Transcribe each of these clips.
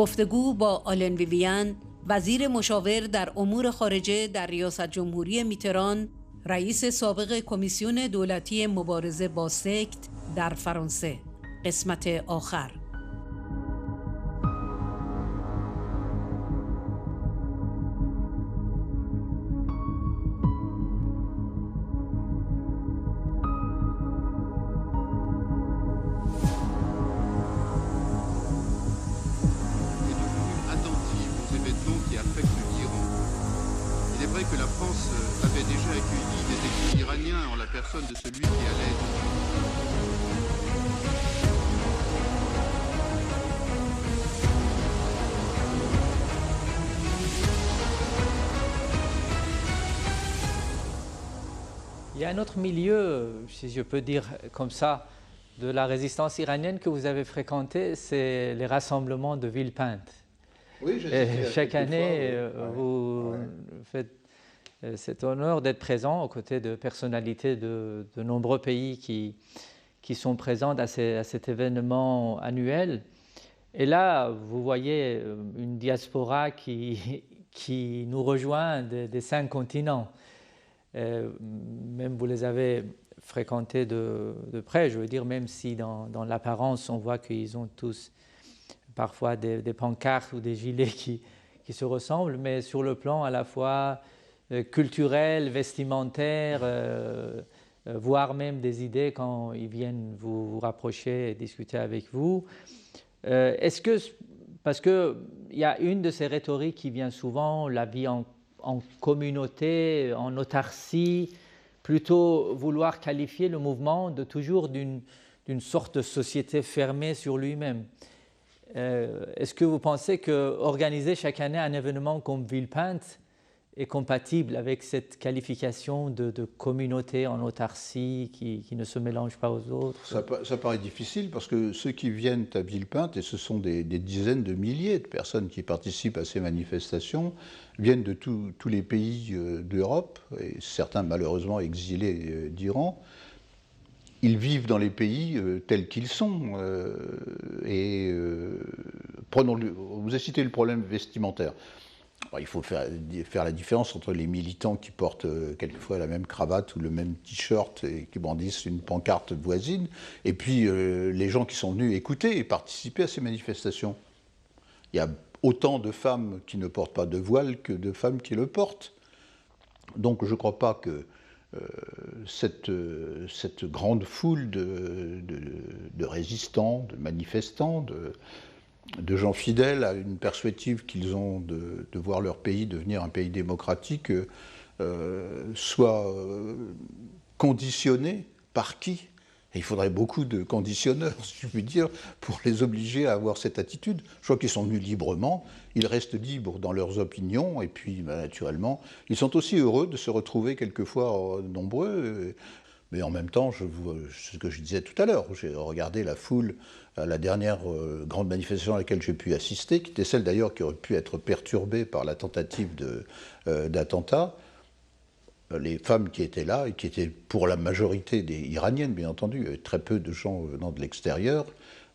گفتگو با آلن ویویان، وزیر مشاور در امور خارجه در ریاست جمهوری میتران، رئیس سابق کمیسیون دولتی مبارزه با سکت در فرانسه. قسمت آخر. Que la France avait déjà accueilli des exilés iraniens en la personne de celui qui allait Il y a un autre milieu, si je peux dire comme ça, de la résistance iranienne que vous avez fréquenté, c'est les rassemblements de Villepinte. Oui, chaque année, vous faites cet honneur d'être présent aux côtés de personnalités de nombreux pays qui sont présentes à cet événement annuel. Et là, vous voyez une diaspora qui nous rejoint des 5 continents. Même vous les avez fréquentés de près, je veux dire, même si dans l'apparence, on voit qu'ils ont tous parfois des pancartes ou des gilets qui se ressemblent, mais sur le plan à la fois culturel, vestimentaire, voire même des idées quand ils viennent vous rapprocher et discuter avec vous. Est-ce que, parce qu'il y a une de ces rhétoriques qui vient souvent, la vie en communauté, en autarcie, plutôt vouloir qualifier le mouvement de toujours d'une sorte de société fermée sur lui-même. Est-ce que vous pensez qu'organiser chaque année un événement comme Villepinte est compatible avec cette qualification de communauté en autarcie qui ne se mélange pas aux autres? Ça paraît difficile parce que ceux qui viennent à Villepinte, et ce sont des dizaines de milliers de personnes qui participent à ces manifestations, viennent de tous les pays d'Europe, et certains malheureusement exilés d'Iran. Ils vivent dans les pays tels qu'ils sont. Vous avez cité le problème vestimentaire. Alors, il faut faire la différence entre les militants qui portent quelquefois la même cravate ou le même t-shirt et qui brandissent une pancarte voisine, et puis les gens qui sont venus écouter et participer à ces manifestations. Il y a autant de femmes qui ne portent pas de voile que de femmes qui le portent. Donc je ne crois pas que cette grande foule de résistants, de manifestants, de gens fidèles à une perspective qu'ils ont de voir leur pays devenir un pays démocratique, soit conditionné par qui? Et il faudrait beaucoup de conditionneurs, si je puis dire, pour les obliger à avoir cette attitude. Je crois qu'ils sont venus librement, ils restent libres dans leurs opinions, et puis naturellement, ils sont aussi heureux de se retrouver quelquefois nombreux. Mais en même temps, ce que je disais tout à l'heure, j'ai regardé la foule à la dernière grande manifestation à laquelle j'ai pu assister, qui était celle d'ailleurs qui aurait pu être perturbée par la tentative d'attentat. Les femmes qui étaient là, et qui étaient pour la majorité des Iraniennes, bien entendu, il y avait très peu de gens venant de l'extérieur,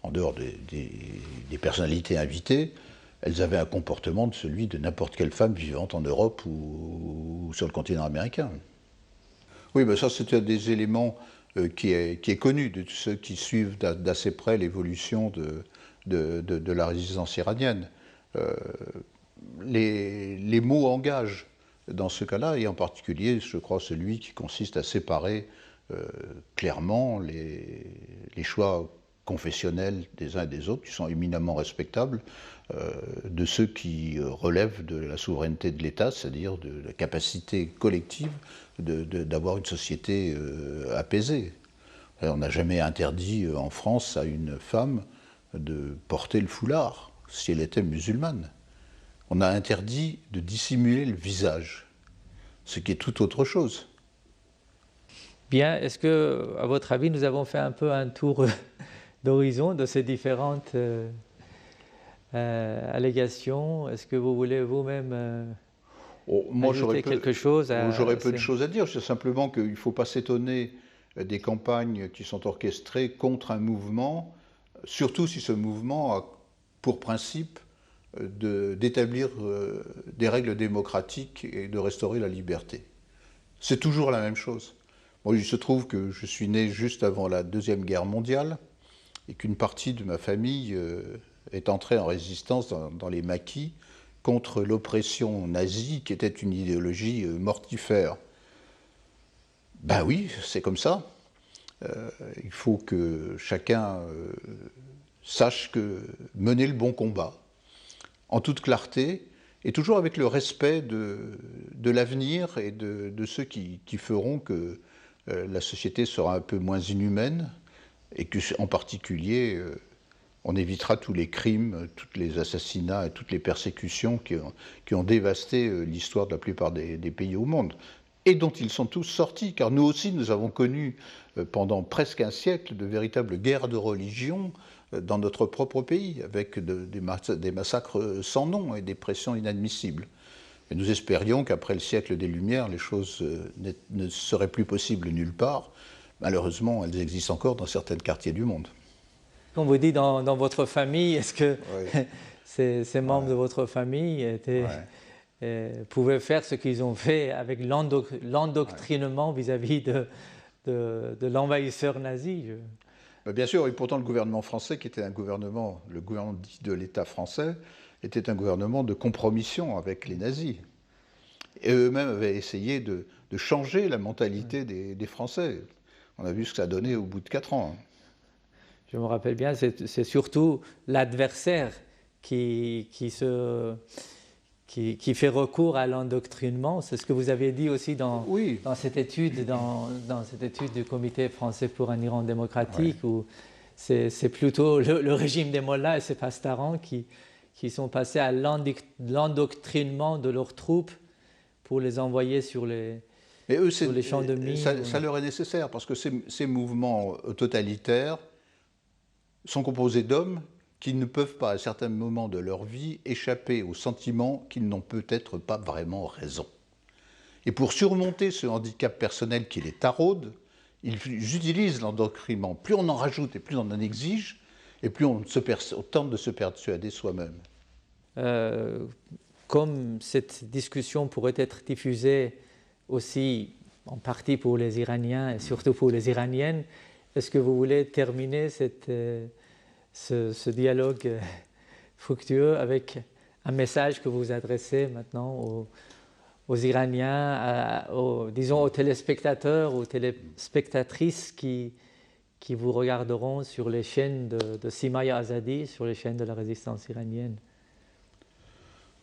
en dehors des personnalités invitées, elles avaient un comportement de celui de n'importe quelle femme vivante en Europe ou sur le continent américain. Oui, mais ça c'est un des éléments qui est connu de tous ceux qui suivent d'assez près l'évolution de la résistance iranienne. Les mots engagent dans ce cas-là, et en particulier, je crois, celui qui consiste à séparer clairement les choix confessionnels des uns et des autres, qui sont éminemment respectables, de ceux qui relèvent de la souveraineté de l'État, c'est-à-dire de la capacité collective d'avoir une société apaisée. On n'a jamais interdit en France à une femme de porter le foulard, si elle était musulmane. On a interdit de dissimuler le visage, ce qui est tout autre chose. Bien, est-ce que, à votre avis, nous avons fait un peu un tour d'horizon de ces différentes allégations? Est-ce que vous voulez vous-même ajouter quelque chose? J'aurais peu de choses à dire, c'est simplement qu'il ne faut pas s'étonner des campagnes qui sont orchestrées contre un mouvement, surtout si ce mouvement a pour principe d'établir des règles démocratiques et de restaurer la liberté. C'est toujours la même chose. Bon, il se trouve que je suis né juste avant la Deuxième Guerre mondiale et qu'une partie de ma famille est entrée en résistance dans les maquis contre l'oppression nazie qui était une idéologie mortifère. Ben oui, c'est comme ça. Il faut que chacun sache mener le bon combat, en toute clarté, et toujours avec le respect de l'avenir et de ceux qui feront que la société sera un peu moins inhumaine, et qu'en particulier, on évitera tous les crimes, tous les assassinats et toutes les persécutions qui ont dévasté l'histoire de la plupart des pays au monde, et dont ils sont tous sortis, car nous aussi, nous avons connu pendant presque un siècle de véritables guerres de religion dans notre propre pays, avec des massacres sans nom et des pressions inadmissibles. Et nous espérions qu'après le siècle des Lumières, les choses ne seraient plus possibles nulle part. Malheureusement, elles existent encore dans certains quartiers du monde. On vous dit dans votre famille, est-ce que Oui. ces membres de votre famille pouvaient faire ce qu'ils ont fait avec l'endoctrinement vis-à-vis de l'envahisseur nazi? Bien sûr, et pourtant le gouvernement français, qui était le gouvernement dit de l'État français, était un gouvernement de compromission avec les nazis. Et eux-mêmes avaient essayé de changer la mentalité des Français. On a vu ce que ça a donné au bout de 4 ans. Je me rappelle bien, c'est surtout l'adversaire qui fait recours à l'endoctrinement. C'est ce que vous avez dit aussi dans cette étude, dans cette étude du Comité français pour un Iran démocratique, où c'est plutôt le régime des mollahs et ses pastarans qui sont passés à l'endoctrinement de leurs troupes pour les envoyer sur les champs de mines. Ça leur est nécessaire, parce que ces mouvements totalitaires sont composés d'hommes qui ne peuvent pas, à certains moments de leur vie, échapper au sentiment qu'ils n'ont peut-être pas vraiment raison. Et pour surmonter ce handicap personnel qui les taraude, ils utilisent l'endoctrinement. Plus on en rajoute et plus on en exige, et plus on tente de se persuader soi-même. Comme cette discussion pourrait être diffusée aussi en partie pour les Iraniens et surtout pour les Iraniennes, est-ce que vous voulez terminer ce dialogue fructueux avec un message que vous adressez maintenant aux Iraniens, disons aux téléspectateurs, aux téléspectatrices qui vous regarderont sur les chaînes de Simaya Azadi, sur les chaînes de la résistance iranienne?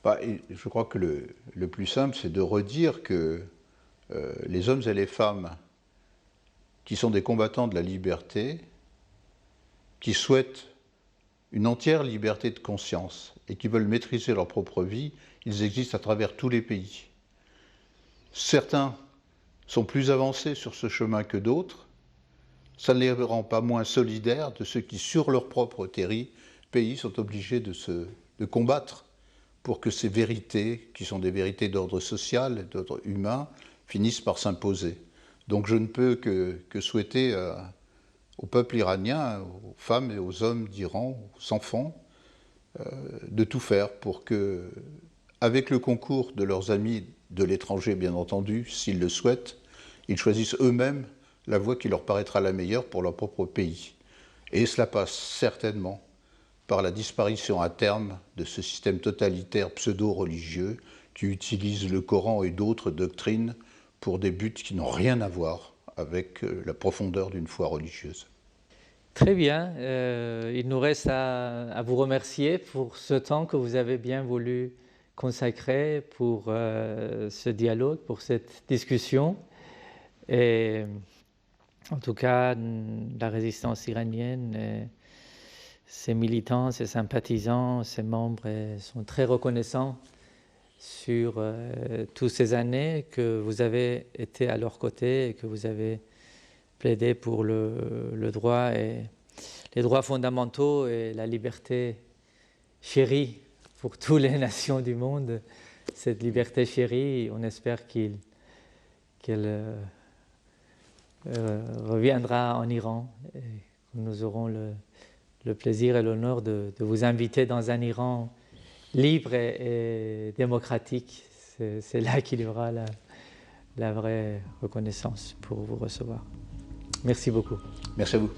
Je crois que le plus simple, c'est de redire que les hommes et les femmes qui sont des combattants de la liberté, qui souhaitent une entière liberté de conscience et qui veulent maîtriser leur propre vie, ils existent à travers tous les pays. Certains sont plus avancés sur ce chemin que d'autres. Ça ne les rend pas moins solidaires de ceux qui, sur leur propre pays, sont obligés de combattre pour que ces vérités, qui sont des vérités d'ordre social et d'ordre humain, finissent par s'imposer. Donc je ne peux que souhaiter au peuple iranien, aux femmes et aux hommes d'Iran, aux enfants, de tout faire pour que, avec le concours de leurs amis de l'étranger, bien entendu, s'ils le souhaitent, ils choisissent eux-mêmes la voie qui leur paraîtra la meilleure pour leur propre pays. Et cela passe certainement par la disparition à terme de ce système totalitaire pseudo-religieux qui utilise le Coran et d'autres doctrines pour des buts qui n'ont rien à voir avec la profondeur d'une foi religieuse. Très bien. Il nous reste à vous remercier pour ce temps que vous avez bien voulu consacrer pour ce dialogue, pour cette discussion. Et en tout cas, la résistance iranienne, ses militants, ses sympathisants, ses membres sont très reconnaissants sur toutes ces années que vous avez été à leur côté et que vous avez plaidé pour le droit et les droits fondamentaux et la liberté chérie pour toutes les nations du monde. Cette liberté chérie, on espère qu'elle reviendra en Iran et que nous aurons le plaisir et l'honneur de vous inviter dans un Iran libre et démocratique, c'est là qu'il y aura la vraie reconnaissance pour vous recevoir. Merci beaucoup. Merci à vous.